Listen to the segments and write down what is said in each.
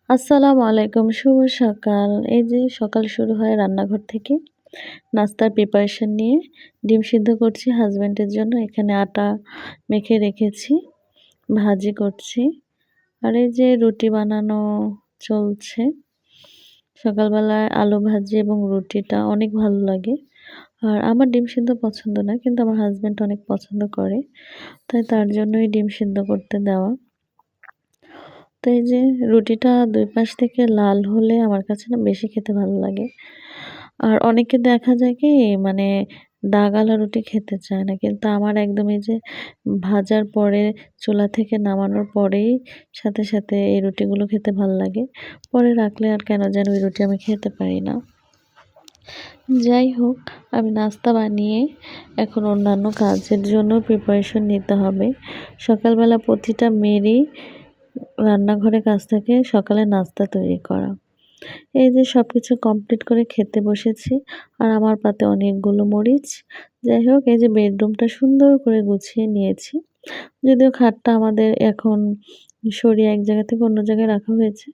আসসালামু আলাইকুম, শুভ সকাল। এই যে সকাল শুরু হয় রান্নাঘর থেকে। নাস্তার প্রিপারেশন নিয়ে ডিম সিদ্ধ করছি হাসব্যান্ডের জন্য। এখানে আটা মেখে রেখেছি, ভাজি করছি। আর এই যে রুটি বানানো চলছে। সকালবেলায় আলু ভাজি এবং রুটিটা অনেক ভালো লাগে। আর আমার ডিম সিদ্ধ পছন্দ না, কিন্তু আমার হাসব্যান্ড অনেক পছন্দ করে। তাই তার জন্যই ডিম সিদ্ধ করতে দেওয়া। তো এই যে রুটিটা ২ পাশ থেকে লাল হলে আমার কাছে না বেশি খেতে ভালো লাগে। আর অনেকে দেখা যায় কি মানে দাগ-আলা রুটি খেতে চায় না। কিন্তু আমার একদম এই যে ভাজার পরে চুলা থেকে নামানোর পরেই সাথে এই রুটিগুলো খেতে ভাল লাগে। পরে রাখলে আর কেন যেন ওই রুটি আমি খেতে পারি না। যাই হোক, আমি নাস্তা বানিয়ে এখন অন্যান্য কাজের জন্য প্রিপারেশন নিতে হবে। সকালবেলা প্রতিটা মেয়েরই রান্নাঘরে কাজ থাকে সকালে নাস্তা তৈরি করা। এই যে সবকিছু কমপ্লিট করে খেতে বসেছি। আর আমার পাতে অনেকগুলো মরিচ। যাই হোক, এই যে বেডরুমটা সুন্দর করে গুছিয়ে নিয়েছি। যদিও খাটটা আমাদের এখন সরিয়ে এক জায়গা থেকে অন্য জায়গায় রাখা হয়েছে।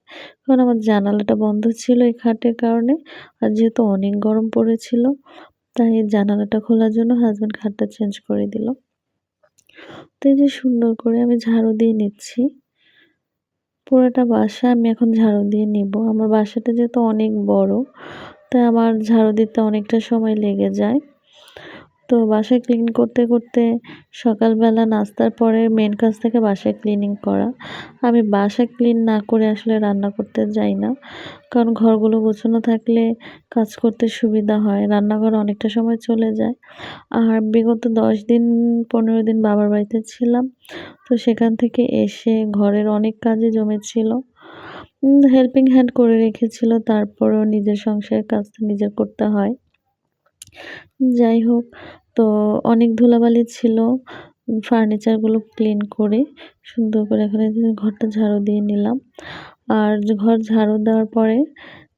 কারণ আমার জানালাটা বন্ধ ছিল এই খাটের কারণে। আর যেহেতু অনেক গরম পড়েছিল, তাই জানালাটা খোলার জন্য হাসব্যান্ড খাটটা চেঞ্জ করে দিল। তো এই যে সুন্দর করে আমি ঝাড়ু দিয়ে নিচ্ছি। পুরোটা বাসা আমি এখন ঝাড়ু দিয়ে নিব। আমার বাসাটা যেহেতু অনেক বড়, তাই আমার ঝাড়ু দিতে অনেকটা সময় লেগে যায়। তো বাসা ক্লিন করতে সকালবেলা নাস্তার পরে মেন কাজ থাকে বাসা ক্লিনিং করা। আমি বাসা ক্লিন না করে আসলে রান্না করতে যাই না। কারণ ঘরগুলো গোছানো থাকলে কাজ করতে সুবিধা হয়। রান্নাঘরে অনেকটা সময় চলে যায়। আর বিগত ১০ দিন ১৫ দিন বাবার বাড়িতে ছিলাম। তো সেখান থেকে এসে ঘরের অনেক কাজই জমেছিল। হেল্পিং হ্যান্ড করে রেখেছিল, তারপরেও নিজের সংসারের কাজটা নিজের করতে হয়। যাই হোক, তো অনেক ধুলাবালি ছিল। ফার্নিচারগুলো ক্লিন করে সুন্দর করে এখন এই যে ঘরটা ঝাড়ু দিয়ে নিলাম। আর ঘর ঝাড়ু দেওয়ার পরে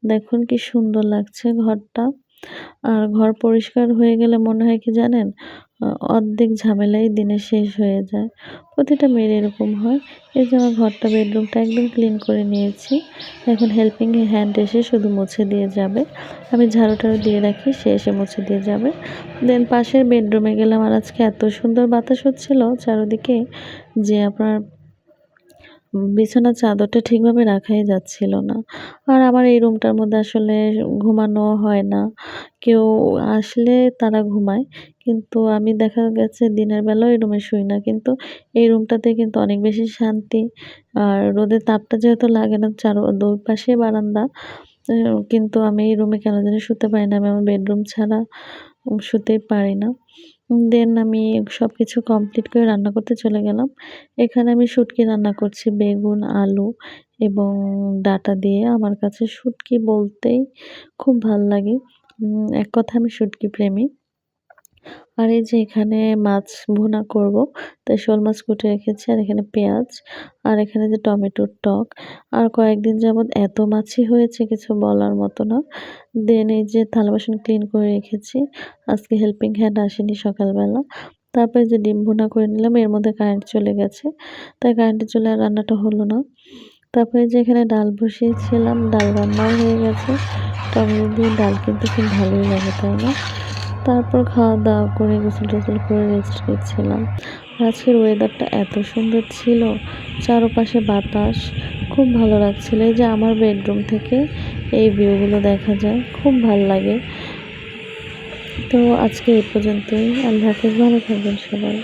দেখুন কি সুন্দর লাগছে ঘরটা। আর ঘর পরিষ্কার হয়ে গেলে মনে হয় কি জানেন? অর্ধেক ঝামেলাই দিনে শেষ হয়ে যায়। প্রতিটা মেয়ের এরকম হয়। এই যে আমার ঘরটা বেডরুমটা একদম ক্লিন করে নিয়েছি। এখন হেল্পিং হ্যান্ড এসে শুধু মুছে দিয়ে যাবে। আমি ঝাড়ু-টাড়ু দিয়ে রাখি, সে এসে মুছে দিয়ে যাবে। দেন পাশের বেডরুমে গেলাম। আর আজকে এত সুন্দর বাতাস হচ্ছিল চারদিকে যে আপনার বিছানার চাদরটা ঠিকভাবে রাখাই যাচ্ছিল না। আর আমার এই রুমটার মধ্যে আসলে ঘুমানো হয় না। কেউ আসলে তারা ঘুমায়। কিন্তু আমি দেখা গেছে দিনের বেলাও এই রুমে শুই না। কিন্তু এই রুমটাতে কিন্তু অনেক বেশি শান্তি। আর রোদের তাপটা যেহেতু লাগে না, দুই পাশেই বারান্দা। কিন্তু আমি এই রুমে কেন জানি শুতে পারি না। আমি আমার বেডরুম ছাড়া শুতেই পারি না। দেন আমি সবকিছু কমপ্লিট করে রান্না করতে চলে গেলাম। এখানে আমি শুটকি রান্না করছি, বেগুন, আলু এবং ডাঁটা দিয়ে। আমার কাছে শুটকি বলতেই খুব ভাল লাগে। এক কথায় আমি শুটকি প্রেমী। আর এই যে এখানে মাছ ভুনা করব, তাই শোল মাছ কুটে রেখেছি। আর এখানে পেঁয়াজ, আর এখানে যে টমেটোর টক। আর কয়েকদিন যাবৎ এত মাছি হয়েছে কিছু বলার মতো না। দেন এই যে থালা বাসন ক্লিন করে রেখেছি। আজকে হেল্পিং হ্যান্ড আসেনি সকালবেলা। তারপরে যে ডিম ভুনা করে নিলাম, এর মধ্যে কারেন্ট চলে গেছে। তাই কারেন্টের চলে আর রান্নাটা হলো না। তারপরে যে এখানে ডাল বসিয়েছিলাম, ডাল রান্নাও হয়ে গেছে। টমেটো দিয়ে ডাল কিন্তু খুব ভালোই লাগে, তাই না? তারপর খাওয়া-দাওয়া করে গোসল-টোসল করে রেস্ট নিচ্ছিলাম। আজকের ওয়েদারটা এত সুন্দর ছিল, চারপাশে বাতাস, খুব ভালো লাগছিল। এই যে আমার বেডরুম থেকে এই ভিউগুলো দেখা যায়, খুব ভাল লাগে। তো আজকে এই পর্যন্তই। আল্লাহ হাফেজ, ভালো থাকবেন সবাই।